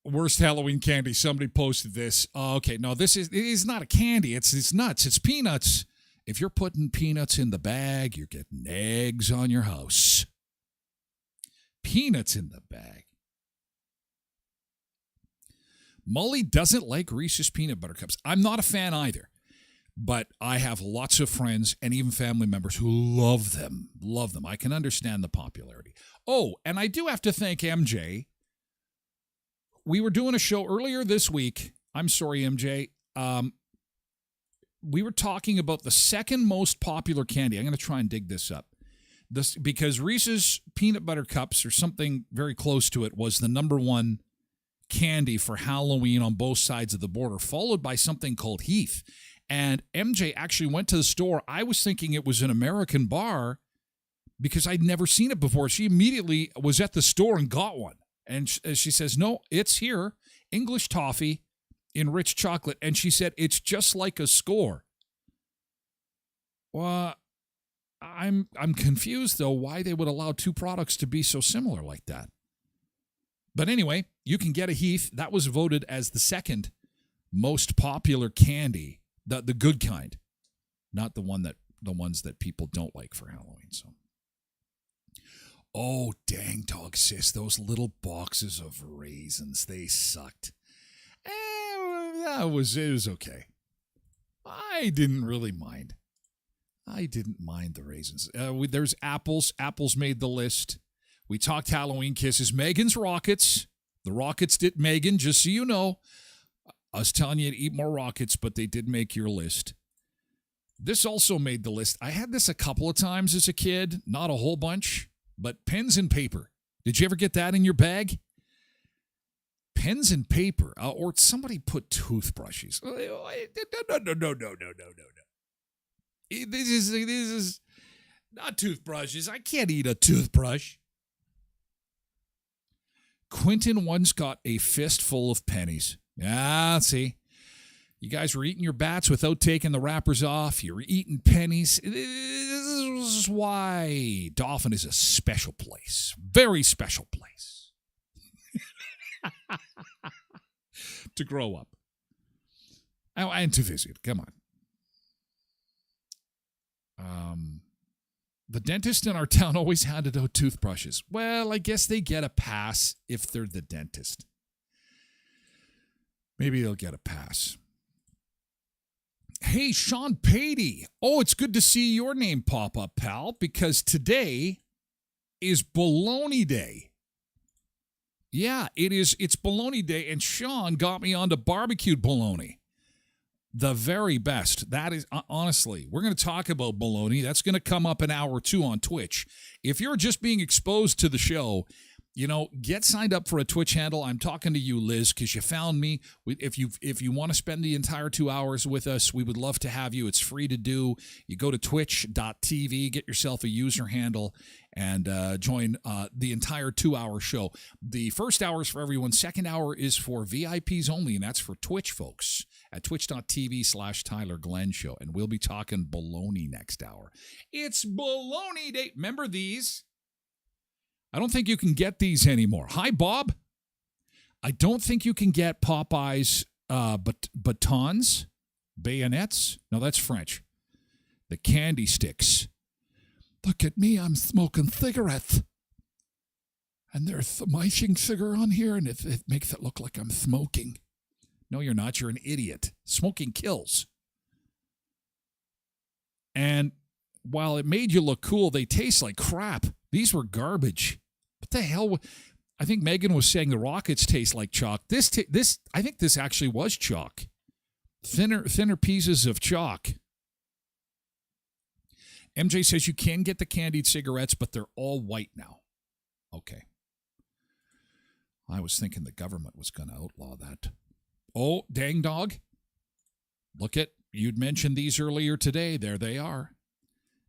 Worst Halloween candy. Somebody posted this. Okay, no, it is not a candy. It's nuts. It's peanuts. If you're putting peanuts in the bag, you're getting eggs on your house. Peanuts in the bag. Molly doesn't like Reese's peanut butter cups. I'm not a fan either, but I have lots of friends and even family members who love them. Love them. I can understand the popularity. Oh, and I do have to thank MJ. We were doing a show earlier this week. I'm sorry, MJ. We were talking about the second most popular candy. I'm going to try and dig this up. Because Reese's peanut butter cups or something very close to it was the number one candy for Halloween on both sides of the border, followed by something called Heath. And MJ actually went to the store. I was thinking it was an American bar because I'd never seen it before. She immediately was at the store and got one. And she says, no, it's here. English toffee, enriched chocolate. And she said, it's just like a score. Well, I'm confused, though, why they would allow two products to be so similar like that. But anyway, you can get a Heath. That was voted as the second most popular candy, the good kind, not the ones that people don't like for Halloween. So, oh, dang dog sis, those little boxes of raisins, they sucked. It was okay. I didn't really mind. I didn't mind the raisins. There's apples. Apples made the list. We talked Halloween kisses. Megan's Rockets. The Rockets did Megan, just so you know. I was telling you to eat more Rockets, but they did make your list. This also made the list. I had this a couple of times as a kid. Not a whole bunch, but pens and paper. Did you ever get that in your bag? Pens and paper. Or somebody put toothbrushes. No. This is not toothbrushes. I can't eat a toothbrush. Quentin once got a fistful of pennies. Ah, see. You guys were eating your bats without taking the wrappers off. You were eating pennies. This is why Dauphin is a special place. Very special place. To grow up. And to visit. Come on. The dentist in our town always handed out toothbrushes. Well, I guess they get a pass if they're the dentist. Maybe they'll get a pass. Hey, Sean Patey. Oh, it's good to see your name pop up, pal, because today is Bologna Day. Yeah, it is. It's Bologna Day, and Sean got me onto barbecued bologna. The very best. That is, honestly, we're going to talk about bologna. That's going to come up in hour 2 on Twitch. If you're just being exposed to the show, get signed up for a Twitch handle. I'm talking to you, Liz, because you found me. If you want to spend the entire 2 hours with us, we would love to have you. It's free to do. You go to twitch.tv, get yourself a user handle, and join the entire 2-hour show. The first hour is for everyone. Second hour is for VIPs only, and that's for Twitch folks at twitch.tv/Tyler Glen Show. And we'll be talking bologna next hour. It's Bologna Day. Remember these? I don't think you can get these anymore. Hi, Bob. I don't think you can get Popeye's batons, bayonets. No, that's French. The candy sticks. Look at me, I'm smoking cigarettes. And there's my icing sugar on here, and it makes it look like I'm smoking. No, you're not. You're an idiot. Smoking kills. And while it made you look cool, they taste like crap. These were garbage. What the hell? I think Megan was saying the Rockets taste like chalk. I think this actually was chalk. Thinner pieces of chalk. MJ says you can get the candied cigarettes, but they're all white now. Okay. I was thinking the government was going to outlaw that. Oh, dang dog. Look at, you'd mentioned these earlier today. There they are.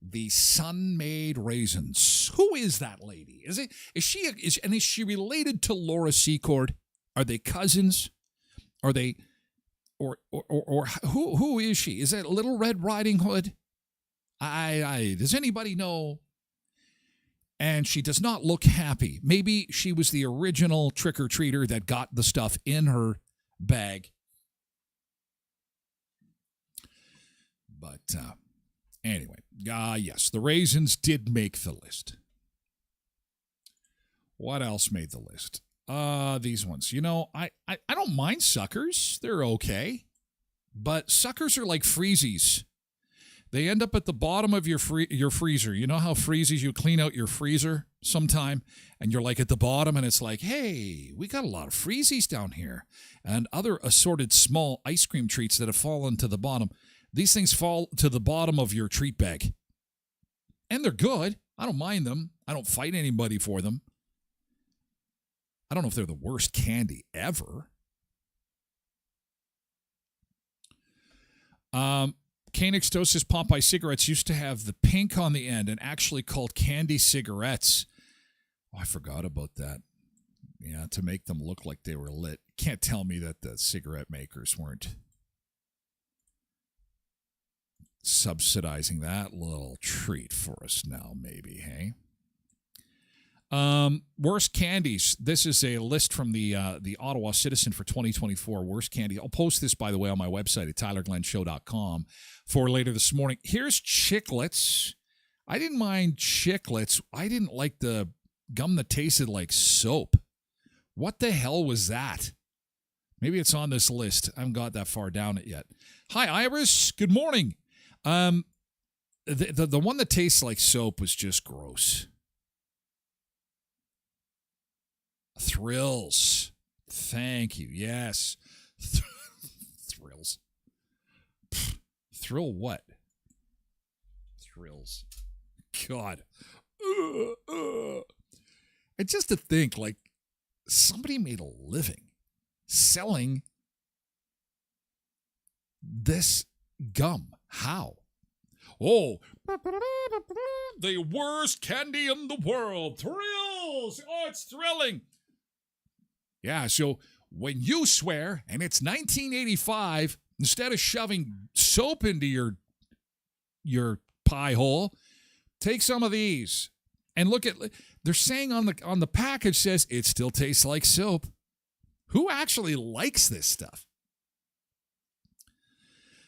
The Sun-Made Raisins. Who is that lady? Is she related to Laura Secord? Are they cousins? Are they or who is she? Is it Little Red Riding Hood? Does anybody know? And she does not look happy. Maybe she was the original trick-or-treater that got the stuff in her bag. But anyway, yes, the raisins did make the list. What else made the list? These ones. I don't mind suckers. They're okay. But suckers are like freezies. They end up at the bottom of your freezer. You know how freezies, you clean out your freezer sometime, and you're like at the bottom, and it's like, hey, we got a lot of freezies down here. And other assorted small ice cream treats that have fallen to the bottom. These things fall to the bottom of your treat bag. And they're good. I don't mind them. I don't fight anybody for them. I don't know if they're the worst candy ever. Canix says Popeye cigarettes used to have the pink on the end and actually called candy cigarettes. Oh, I forgot about that. Yeah, to make them look like they were lit. Can't tell me that the cigarette makers weren't subsidizing that little treat for us now, maybe, hey? Worst candies. This is a list from the Ottawa Citizen for 2024. Worst candy. I'll post this, by the way, on my website at tylerglenshow.com for later this morning. Here's Chiclets. I didn't mind Chiclets. I didn't like the gum that tasted like soap. What the hell was that? Maybe it's on this list. I haven't got that far down it yet. Hi, Iris. Good morning. The one that tastes like soap was just gross. Thrills. Thank you. Yes. Thrills. Thrill what? Thrills. God. And just to think, like, somebody made a living selling this gum. How? Oh, the worst candy in the world. Thrills. Oh, it's thrilling. Yeah, so when you swear, and it's 1985, instead of shoving soap into your pie hole, take some of these. And look at, they're saying on the package says it still tastes like soap. Who actually likes this stuff?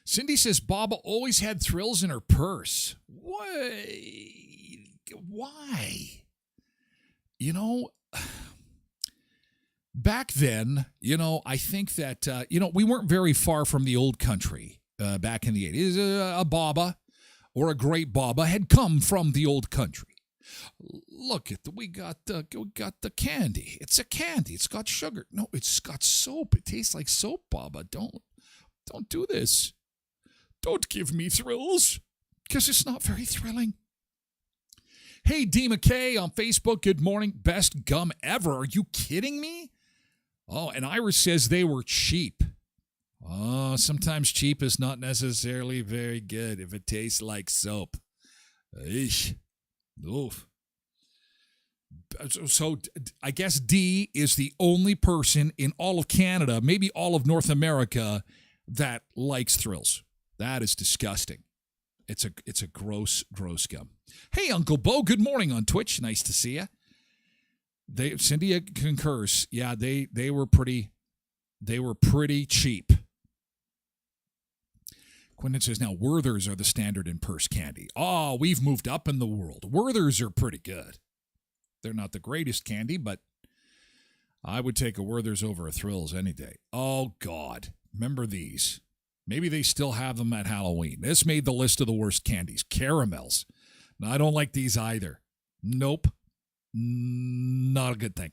Cindy says Baba always had thrills in her purse. Why? You know, back then, I think that, we weren't very far from the old country back in the 80s. A Baba or a great Baba had come from the old country. Look we got the candy. It's a candy. It's got sugar. No, it's got soap. It tastes like soap, Baba. Don't do this. Don't give me thrills, because it's not very thrilling. Hey, D. McKay on Facebook, good morning. Best gum ever. Are you kidding me? Oh, and Iris says they were cheap. Oh, sometimes cheap is not necessarily very good if it tastes like soap. Eesh. Oof. So I guess D is the only person in all of Canada, maybe all of North America, that likes thrills. That is disgusting. It's a gross gum. Hey, Uncle Bo, good morning on Twitch. Nice to see you. Cindy concurs. Yeah, they were pretty cheap. Quentin says, now Werthers are the standard in purse candy. Oh, we've moved up in the world. Werthers are pretty good. They're not the greatest candy, but I would take a Werther's over a Thrills any day. Oh, God. Remember these. Maybe they still have them at Halloween. This made the list of the worst candies. Caramels. No, I don't like these either. Nope. Not a good thing.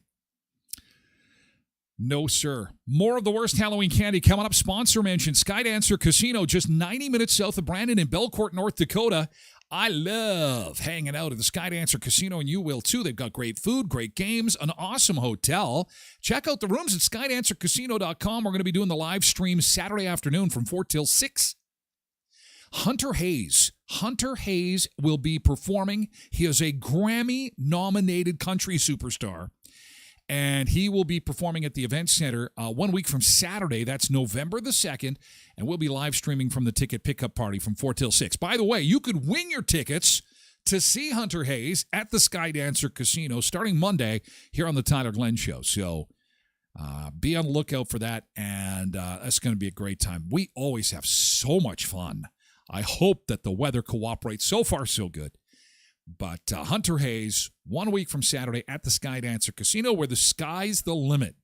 No, sir. More of the worst Halloween candy coming up. Sponsor mention, Skydancer Casino, just 90 minutes south of Brandon in Belcourt, North Dakota. I love hanging out at the Skydancer Casino, and you will too. They've got great food, great games, an awesome hotel. Check out the rooms at skydancercasino.com. We're going to be doing the live stream Saturday afternoon from 4 till 6. Hunter Hayes will be performing. He is a Grammy-nominated country superstar. And he will be performing at the Event Center 1 week from Saturday. That's November the 2nd. And we'll be live streaming from the ticket pickup party from 4 till 6. By the way, you could win your tickets to see Hunter Hayes at the Skydancer Casino starting Monday here on the Tyler Glen Show. So be on the lookout for that. And that's going to be a great time. We always have so much fun. I hope that the weather cooperates. So far, so good. But Hunter Hayes, 1 week from Saturday at the Skydancer Casino, where the sky's the limit.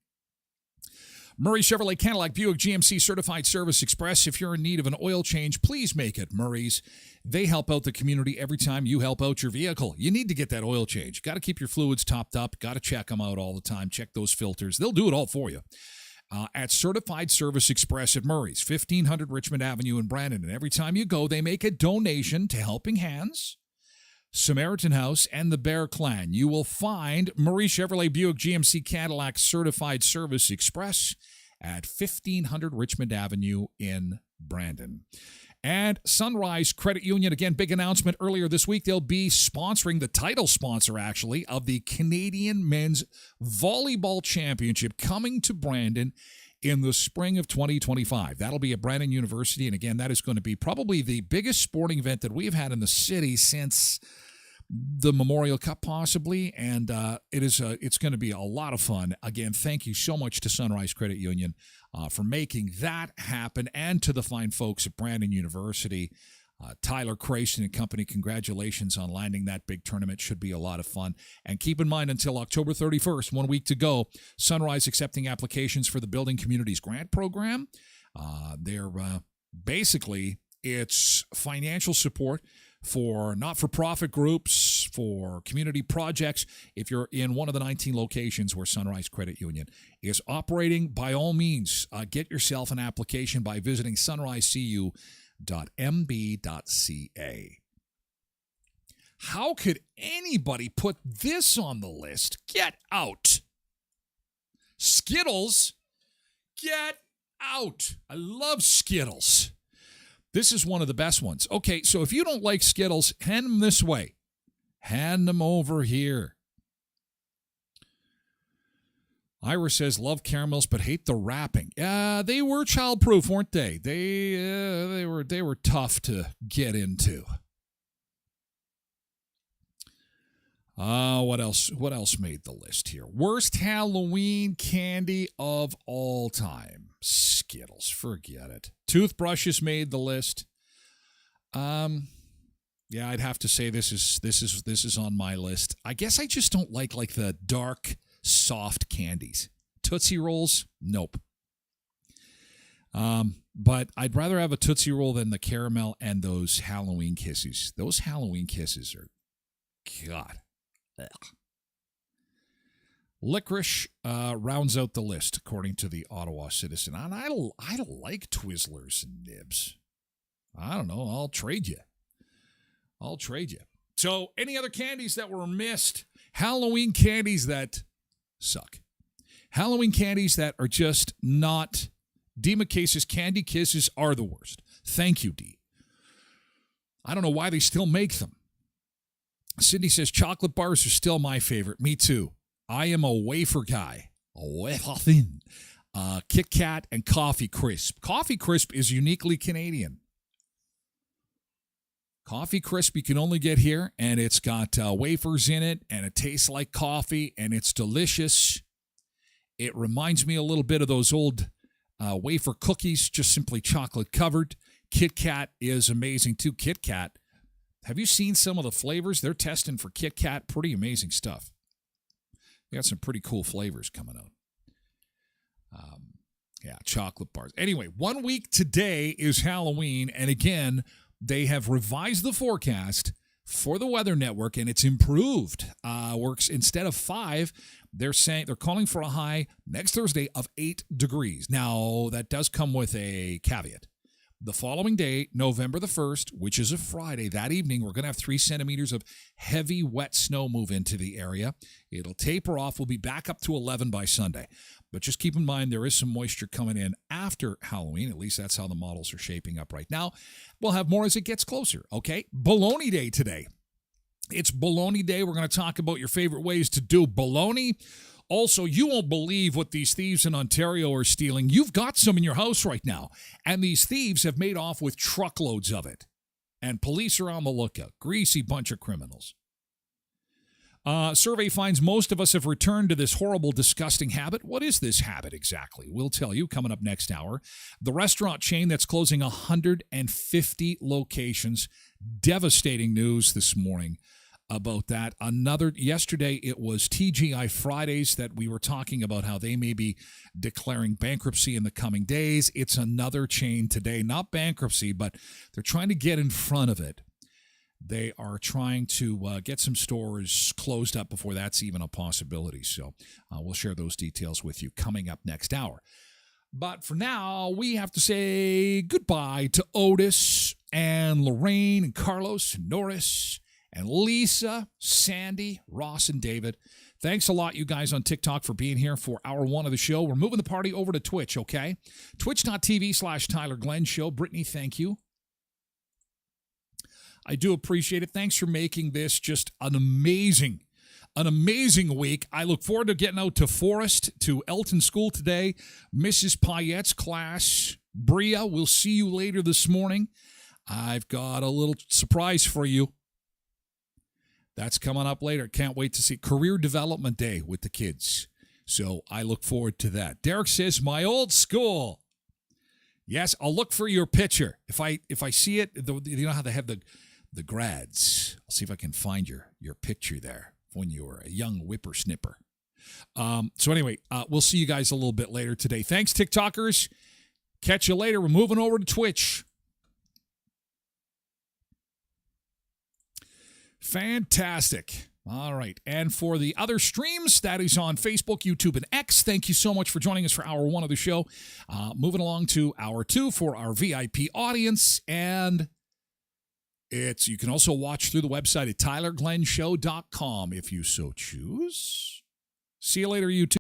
Murray Chevrolet Cadillac Buick GMC Certified Service Express. If you're in need of an oil change, please make it Murray's. They help out the community every time you help out your vehicle. You need to get that oil change. Got to keep your fluids topped up. Got to check them out all the time. Check those filters. They'll do it all for you. At Certified Service Express at Murray's, 1500 Richmond Avenue in Brandon. And every time you go, they make a donation to Helping Hands, Samaritan House, and the Bear Clan. You will find Murray Chevrolet Buick GMC Cadillac Certified Service Express at 1500 Richmond Avenue in Brandon. And Sunrise Credit Union, again, big announcement earlier this week. They'll be sponsoring, the title sponsor, actually, of the Canadian Men's Volleyball Championship coming to Brandon in the spring of 2025. That'll be at Brandon University. And again, that is going to be probably the biggest sporting event that we've had in the city since the Memorial Cup, possibly. And it's going to be a lot of fun. Again, thank you so much to Sunrise Credit Union for making that happen, and to the fine folks at Brandon University. Tyler Crayson and company, congratulations on landing that big tournament. Should be a lot of fun. And keep in mind, until October 31st, 1 week to go, Sunrise accepting applications for the Building Communities Grant Program. They're basically, it's financial support for not-for-profit groups, for community projects. If you're in one of the 19 locations where Sunrise Credit Union is operating, by all means, get yourself an application by visiting sunrisecu.mb.ca. How could anybody put this on the list? Get out. Skittles, get out. I love Skittles. This is one of the best ones. Okay, so if you don't like Skittles, hand them this way. Hand them over here. Ira says, love caramels, but hate the wrapping. They were childproof, weren't they? They were tough to get into. What else? What else made the list here? Worst Halloween candy of all time. Skittles. Forget it. Toothbrushes made the list. Yeah, I'd have to say this is on my list. I guess I just don't like the dark, soft candies. Tootsie Rolls, nope. But I'd rather have a Tootsie Roll than the caramel and those Halloween Kisses. Those Halloween Kisses are, God. Ugh. Licorice rounds out the list, according to the Ottawa Citizen. And I like Twizzlers and Nibs. I don't know. I'll trade you. So, any other candies that were missed? Halloween candies that suck. Halloween candies that are just not. D. McCase's Candy Kisses are the worst. Thank you, D. I don't know why they still make them. Sydney says chocolate bars are still my favorite. Me too. I am a wafer guy. A wafer thin. Kit Kat and Coffee Crisp. Coffee Crisp is uniquely Canadian. Coffee Crisp you can only get here, and it's got wafers in it, and it tastes like coffee, and it's delicious. It reminds me a little bit of those old wafer cookies, just simply chocolate covered. Kit Kat is amazing too. Kit Kat, have you seen some of the flavors? They're testing for Kit Kat. Pretty amazing stuff. They got some pretty cool flavors coming out. Yeah, chocolate bars. Anyway, 1 week today is Halloween, and again, they have revised the forecast for the Weather Network, and it's improved. Works instead of 5, they're calling for a high next Thursday of 8 degrees. Now, that does come with a caveat. The following day, November the 1st, which is a Friday, that evening, we're going to have 3 centimeters of heavy, wet snow move into the area. It'll taper off. We'll be back up to 11 by Sunday. But just keep in mind, there is some moisture coming in after Halloween. At least that's how the models are shaping up right now. We'll have more as it gets closer, okay? Bologna Day today. It's Bologna Day. We're going to talk about your favorite ways to do bologna. Also, you won't believe what these thieves in Ontario are stealing. You've got some in your house right now, and these thieves have made off with truckloads of it. And police are on the lookout. Greasy bunch of criminals. Survey finds most of us have returned to this horrible, disgusting habit. What is this habit exactly? We'll tell you coming up next hour. The restaurant chain that's closing 150 locations. Devastating news this morning about that. Yesterday it was TGI Fridays that we were talking about how they may be declaring bankruptcy in the coming days. It's another chain today, not bankruptcy, but they're trying to get in front of it. They are trying to get some stores closed up before that's even a possibility. So we'll share those details with you coming up next hour. But for now, we have to say goodbye to Otis and Lorraine and Carlos and Norris and Lisa, Sandy, Ross, and David. Thanks a lot, you guys on TikTok, for being here for hour 1 of the show. We're moving the party over to Twitch, okay? Twitch.tv/Tyler Glen Show. Brittany, thank you. I do appreciate it. Thanks for making this just an amazing week. I look forward to getting out to Forest, to Elton School today. Mrs. Payette's class. Bria, we'll see you later this morning. I've got a little surprise for you. That's coming up later. Can't wait to see Career Development Day with the kids. So I look forward to that. Derek says, my old school. Yes, I'll look for your picture. If I see it, you know how they have the grads. I'll see if I can find your picture there when you were a young whippersnipper. So anyway, we'll see you guys a little bit later today. Thanks, TikTokers. Catch you later. We're moving over to Twitch. Fantastic. All right. And for the other streams, that is on Facebook, YouTube, and X. Thank you so much for joining us for hour 1 of the show. Moving along to hour 2 for our VIP audience. And you can also watch through the website at tylerglenshow.com if you so choose. See you later, YouTube.